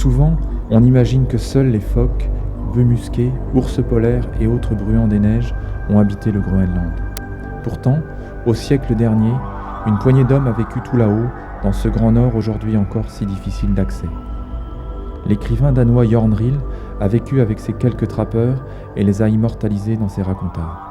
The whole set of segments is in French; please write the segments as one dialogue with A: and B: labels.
A: Souvent, on imagine que seuls les phoques, bœufs musqués, ours polaires et autres bruants des neiges ont habité le Groenland. Pourtant, au siècle dernier, une poignée d'hommes a vécu tout là-haut, dans ce grand nord aujourd'hui encore si difficile d'accès. L'écrivain danois Jornril a vécu avec ces quelques trappeurs et les a immortalisés dans ses racontards.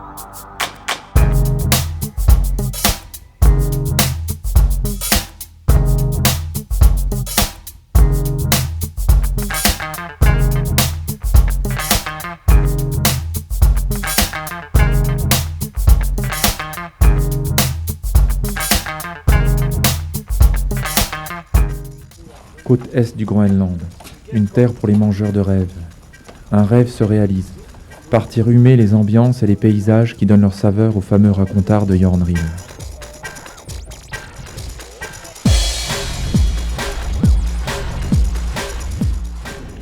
A: Côte est du Groenland, une terre pour les mangeurs de rêves. Un rêve se réalise, partir humer les ambiances et les paysages qui donnent leur saveur aux fameux racontards de Jornril.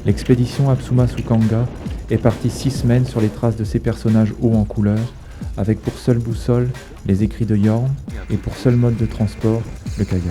A: L'expédition Absuma Sukanga est partie 6 semaines sur les traces de ces personnages hauts en couleur, avec pour seule boussole les écrits de Jorn et pour seul mode de transport le kayak.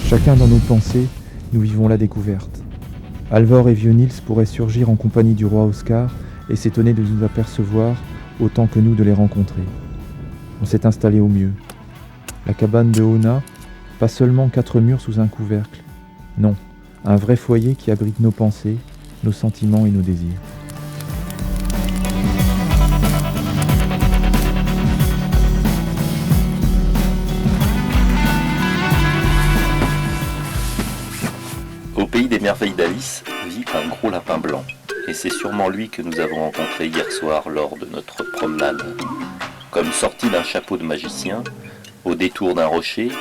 A: Chacun dans nos pensées, nous vivons la découverte. Alvor et vieux Nils pourraient surgir en compagnie du roi Oscar et s'étonner de nous apercevoir autant que nous de les rencontrer. On s'est installé au mieux. La cabane de Ona, pas seulement 4 murs sous un couvercle. Non, un vrai foyer qui abrite nos pensées, nos sentiments et nos désirs.
B: Au pays des merveilles d'Alice vit un gros lapin blanc. Et c'est sûrement lui que nous avons rencontré hier soir lors de notre promenade. Comme sorti d'un chapeau de magicien, au détour d'un rocher,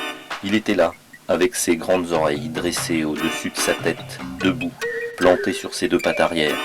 B: il était là, avec ses grandes oreilles dressées au-dessus de sa tête, debout, planté sur ses deux pattes arrière.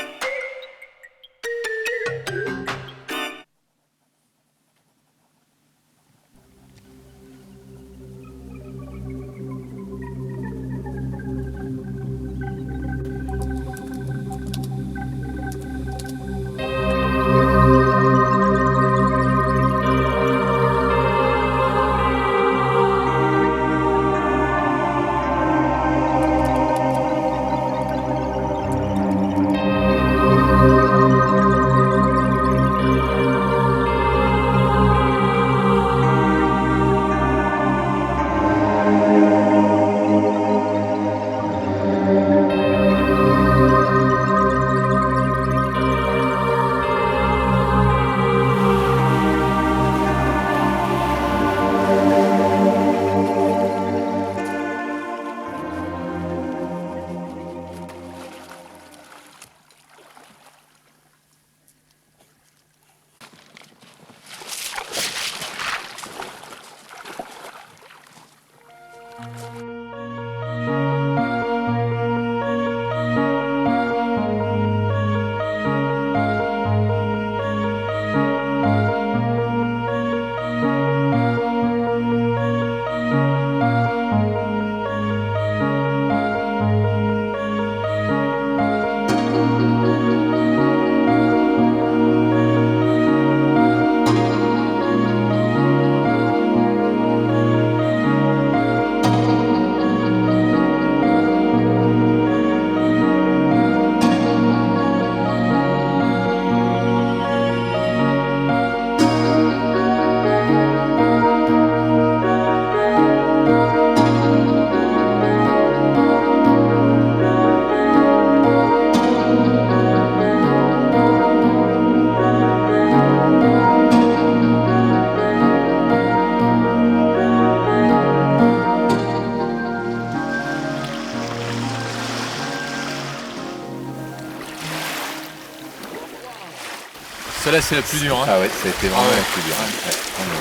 C: Celle-là, c'est la plus dure. Hein.
D: Ah ouais, ça a été vraiment la plus dure. Ouais, vraiment.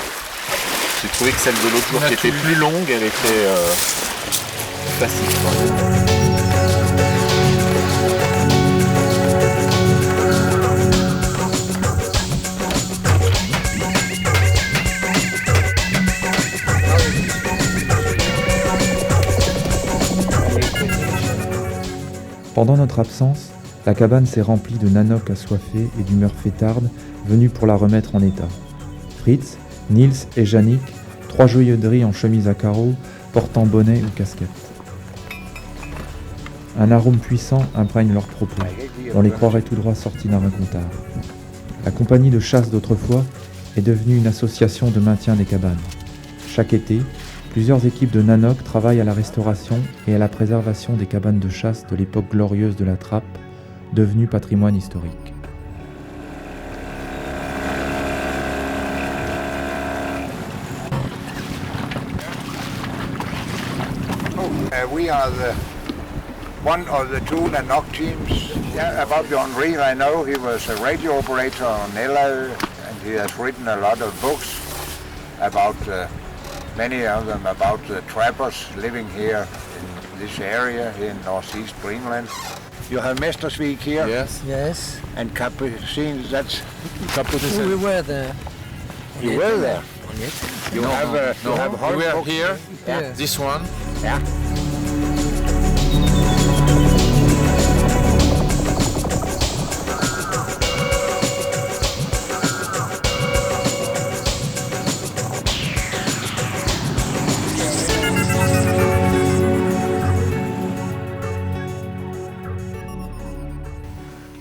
D: J'ai trouvé que celle de l'autre jour qui était plus longue, elle était facile.
A: Pendant notre absence, la cabane s'est remplie de nanoks assoiffés et d'humeur fêtarde venus pour la remettre en état. Fritz, Niels et Jannick, trois joyeux dris en chemise à carreaux, portant bonnet ou casquette. Un arôme puissant imprègne leurs propos. On les croirait tout droit sortis d'un racontard. La compagnie de chasse d'autrefois est devenue une association de maintien des cabanes. Chaque été, plusieurs équipes de nanoks travaillent à la restauration et à la préservation des cabanes de chasse de l'époque glorieuse de la trappe, devenue patrimoine historique.
E: We are one of the two Nanook teams. Yeah, about John Reel, I know he was a radio operator on Ella, and he has written a lot of books about many of them about the trappers living here in this area in northeast Greenland. You have Mestersvik here.
D: Yes.
F: Yes.
E: And Capucines, that's
F: Oh, we were there.
E: You were there.
F: On it.
E: You have
D: No,
E: you have
D: we are
E: Hornbook.
D: here.
F: Yeah.
D: This one.
E: Yeah.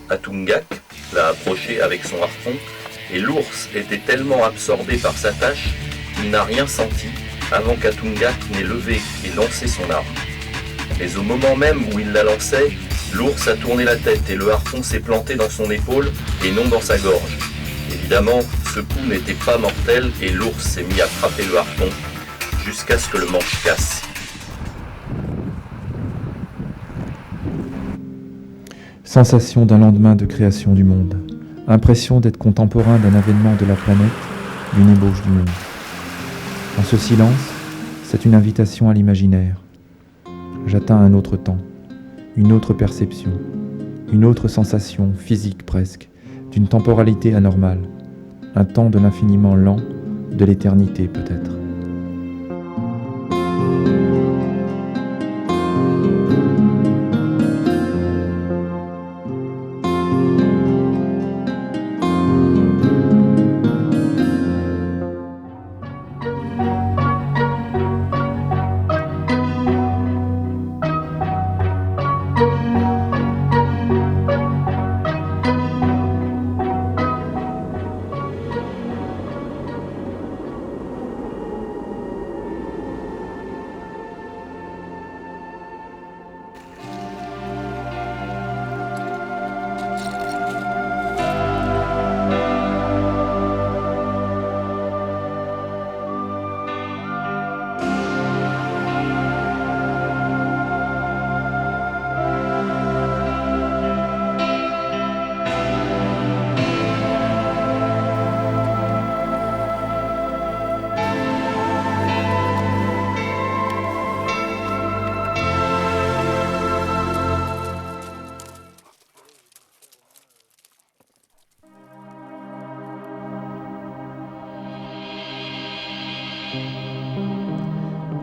B: Atungak l'a approché avec son harpon et l'ours était tellement absorbé par sa tâche qu'il n'a rien senti avant qu'Atungak n'ait levé et lancé son arme. Mais au moment même où il la lançait, l'ours a tourné la tête et le harpon s'est planté dans son épaule et non dans sa gorge. Évidemment, ce coup n'était pas mortel et l'ours s'est mis à frapper le harpon jusqu'à ce que le manche casse.
A: Sensation d'un lendemain de création du monde. Impression d'être contemporain d'un avènement de la planète, d'une ébauche du monde. En ce silence, c'est une invitation à l'imaginaire, j'atteins un autre temps, une autre perception, une autre sensation, physique presque, d'une temporalité anormale, un temps de l'infiniment lent, de l'éternité peut-être.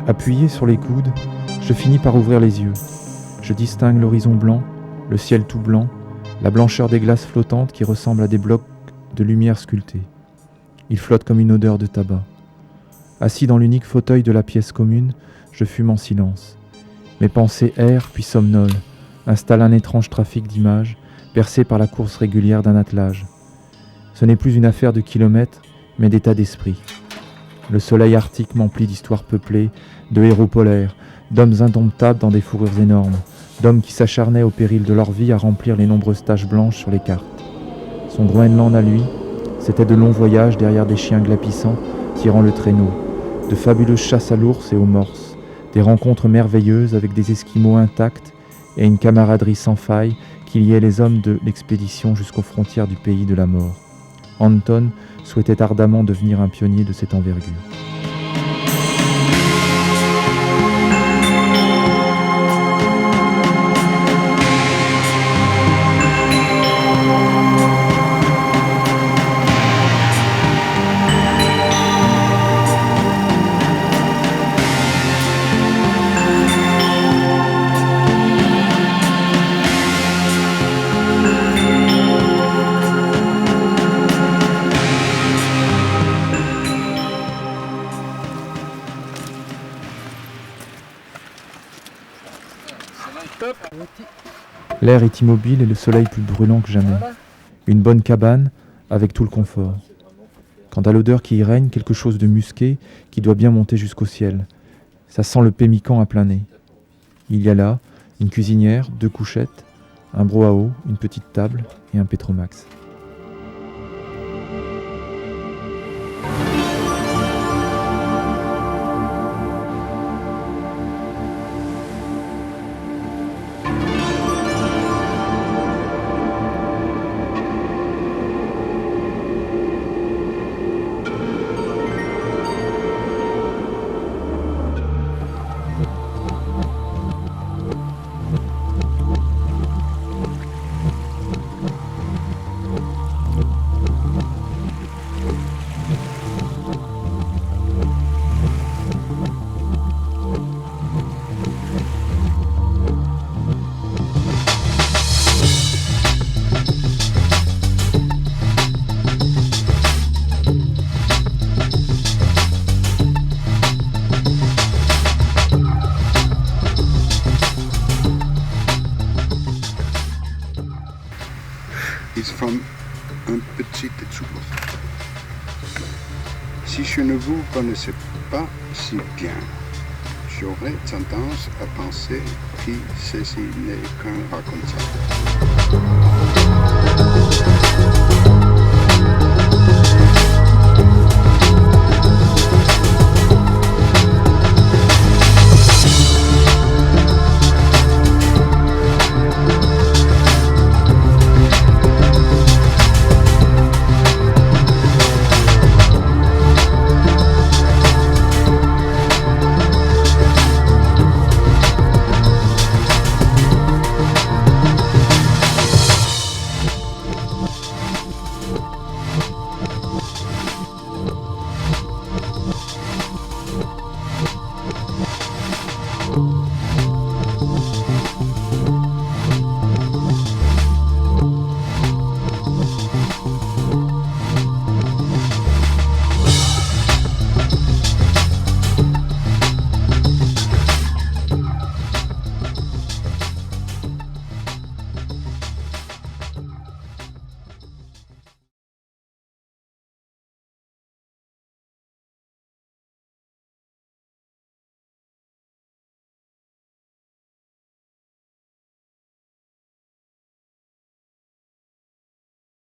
A: Appuyé sur les coudes, je finis par ouvrir les yeux. Je distingue l'horizon blanc, le ciel tout blanc, la blancheur des glaces flottantes qui ressemblent à des blocs de lumière sculptés. Ils flottent comme une odeur de tabac. Assis dans l'unique fauteuil de la pièce commune, je fume en silence. Mes pensées errent puis somnolent, installent un étrange trafic d'images, bercé par la course régulière d'un attelage. Ce n'est plus une affaire de kilomètres, mais d'état d'esprit. Le soleil arctique m'emplit d'histoires peuplées, de héros polaires, d'hommes indomptables dans des fourrures énormes, d'hommes qui s'acharnaient au péril de leur vie à remplir les nombreuses taches blanches sur les cartes. Son Groenland à lui, c'était de longs voyages derrière des chiens glapissants tirant le traîneau, de fabuleuses chasses à l'ours et aux morses, des rencontres merveilleuses avec des esquimaux intacts et une camaraderie sans faille qui liait les hommes de l'expédition jusqu'aux frontières du pays de la mort. Anton souhaitait ardemment devenir un pionnier de cette envergure. L'air est immobile et le soleil plus brûlant que jamais. Une bonne cabane avec tout le confort. Quant à l'odeur qui y règne, quelque chose de musqué qui doit bien monter jusqu'au ciel. Ça sent le pémican à plein nez. Il y a là une cuisinière, 2 couchettes, un brouhaha, une petite table et un Petromax.
G: Is from un petit tour. Si je ne vous connaissais pas si bien, j'aurais tendance à penser que ceci n'est qu'un raconteur.
A: Salut.